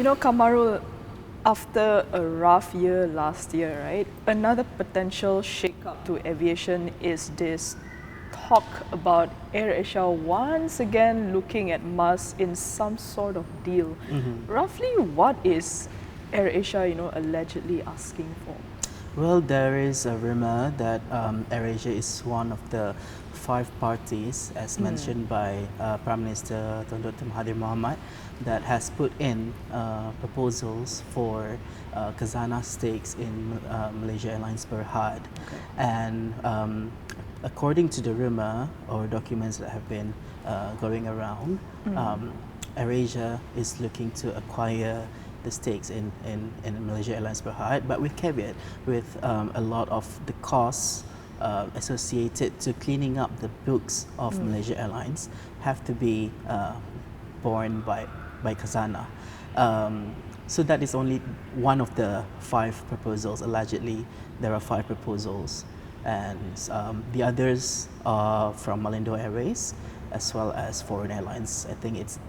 Kamarul, after a rough year last year, right, another potential shake-up to aviation is this talk about AirAsia once again looking at MAS in some sort of deal. Roughly, what is AirAsia, allegedly asking for? Well, there is a rumor that AirAsia is one of the 5 parties, as mentioned by Prime Minister Tun Dr. Mahathir Mohamad, that has put in proposals for Khazanah stakes in Malaysia Airlines Berhad. Okay. And according to the rumor or documents that have been going around, AirAsia is looking to acquire the stakes in Malaysia Airlines Berhad, but with caveat, with a lot of the costs associated to cleaning up the books of Malaysia Airlines have to be borne by Khazanah. So that is only one of the 5 proposals. Allegedly, there are 5 proposals, and the others are from Malindo Airways, as well as foreign airlines. I think it's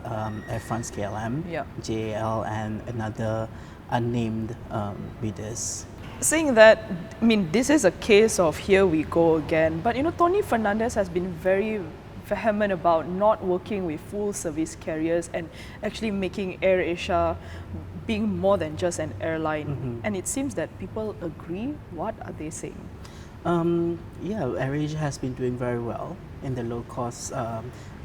Air France KLM, Yeah. JAL, and another unnamed bidders. Saying that, this is a case of here we go again. But Tony Fernandez has been very vehement about not working with full service carriers and actually making AirAsia being more than just an airline. And it seems that people agree. What are they saying? AirAsia has been doing very well in the low cost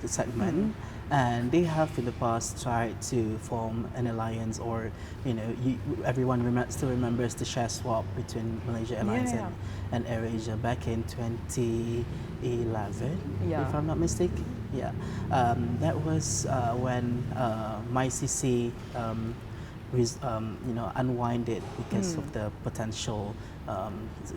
segment, and they have in the past tried to form an alliance, or everyone still remembers the share swap between Malaysia Airlines and AirAsia back in 2011, if I'm not mistaken. That was when MyCC unwinded because of the potential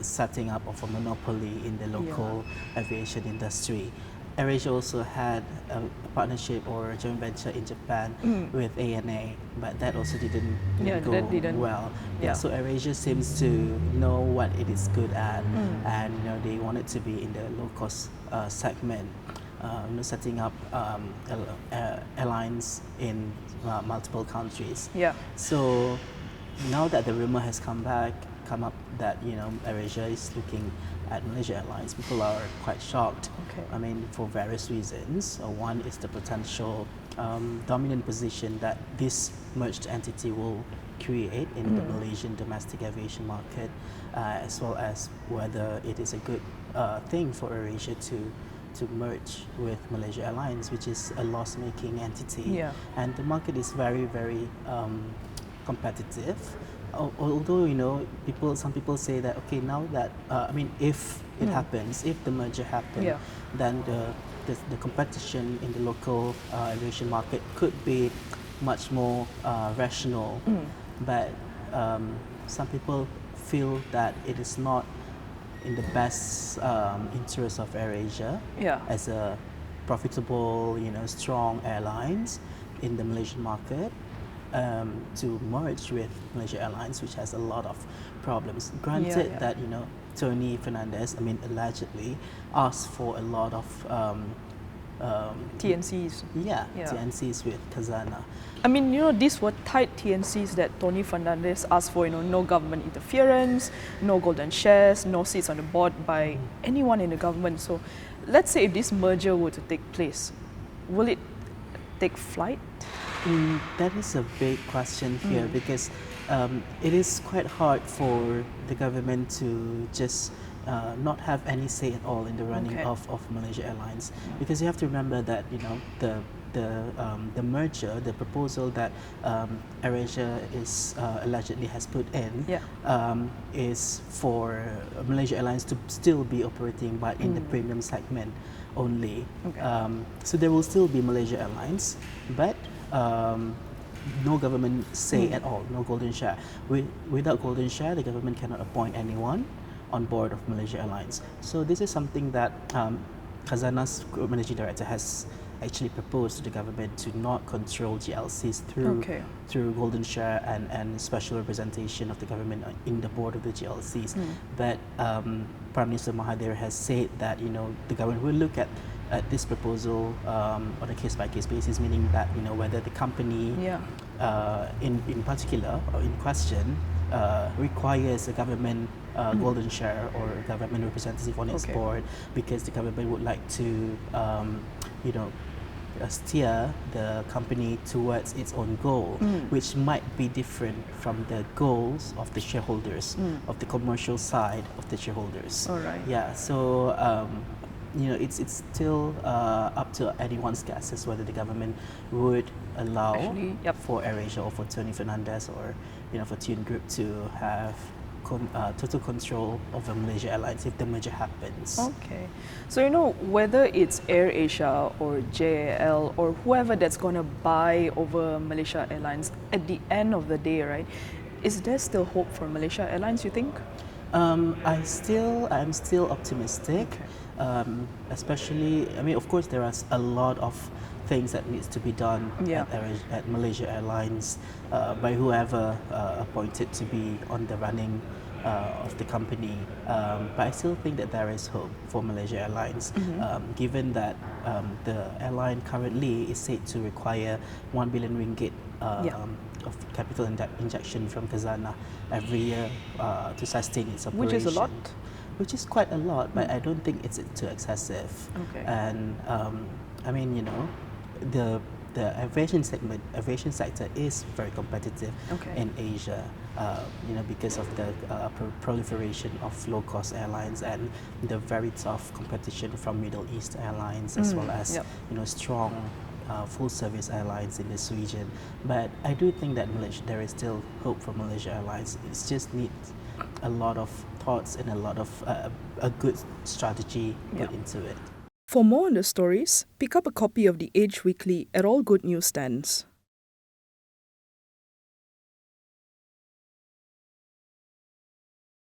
setting up of a monopoly in the local aviation industry. AirAsia also had a partnership or a joint venture in Japan with ANA, but that also didn't go well. So AirAsia seems to know what it is good at, and they wanted to be in the low-cost segment. Setting up airlines in multiple countries. So now that the rumor has come up that AirAsia is looking at Malaysia Airlines, people are quite shocked. For various reasons. One is the potential dominant position that this merged entity will create in the Malaysian domestic aviation market, as well as whether it is a good thing for AirAsia to merge with Malaysia Airlines, which is a loss-making entity. And the market is very, very competitive. Although some people say that now that if it happens, if the merger happens, then the competition in the local aviation market could be much more rational. But some people feel that it is not in the best interest of AirAsia as a profitable, strong airlines in the Malaysian market to merge with Malaysia Airlines, which has a lot of problems. Granted that Tony Fernandez, allegedly asked for a lot of TNCs. TNCs with Khazanah. These were tight TNCs that Tony Fernandez asked for, no government interference, no golden shares, no seats on the board by anyone in the government. So let's say if this merger were to take place, will it take flight? That is a big question here, because it is quite hard for the government to just not have any say at all in the running of Malaysia Airlines, because you have to remember that the merger, the proposal that AirAsia is allegedly has put in, is for Malaysia Airlines to still be operating, but in the premium segment only. So there will still be Malaysia Airlines, but no government say at all, no golden share. Without golden share, the government cannot appoint anyone on board of Malaysia Airlines. So this is something that Khazanah's managing director has actually proposed to the government, to not control GLCs through golden share and special representation of the government in the board of the GLCs. But Prime Minister Mahathir has said that the government will look at this proposal on a case-by-case basis, meaning that whether the company in particular or in question requires a government golden share or government representative on its board, because the government would like to you know steer the company towards its own goal, which might be different from the goals of the shareholders, of the commercial side of the shareholders. All right. Yeah, so it's still up to anyone's guess as whether the government would allow for AirAsia or for Tony Fernandez or for Tune Group to have total control over Malaysia Airlines if the merger happens. Okay. So, whether it's AirAsia or JAL or whoever that's going to buy over Malaysia Airlines, at the end of the day, right, is there still hope for Malaysia Airlines, you think? I'm still optimistic, especially, of course there are a lot of things that needs to be done at Malaysia Airlines by whoever appointed to be on the running of the company, but I still think that there is hope for Malaysia Airlines, given that the airline currently is said to require 1 billion ringgit of capital injection from Khazanah every year to sustain its operation. Which is a lot? Which is quite a lot, but I don't think it's too excessive. Okay. And the aviation sector is very competitive in Asia, because of the proliferation of low-cost airlines and the very tough competition from Middle East airlines, as well as strong full-service airlines in this region. But I do think that there is still hope for Malaysia Airlines. It just needs a lot of thoughts and a lot of a good strategy put into it. For more on the stories, pick up a copy of The Age Weekly at all good newsstands.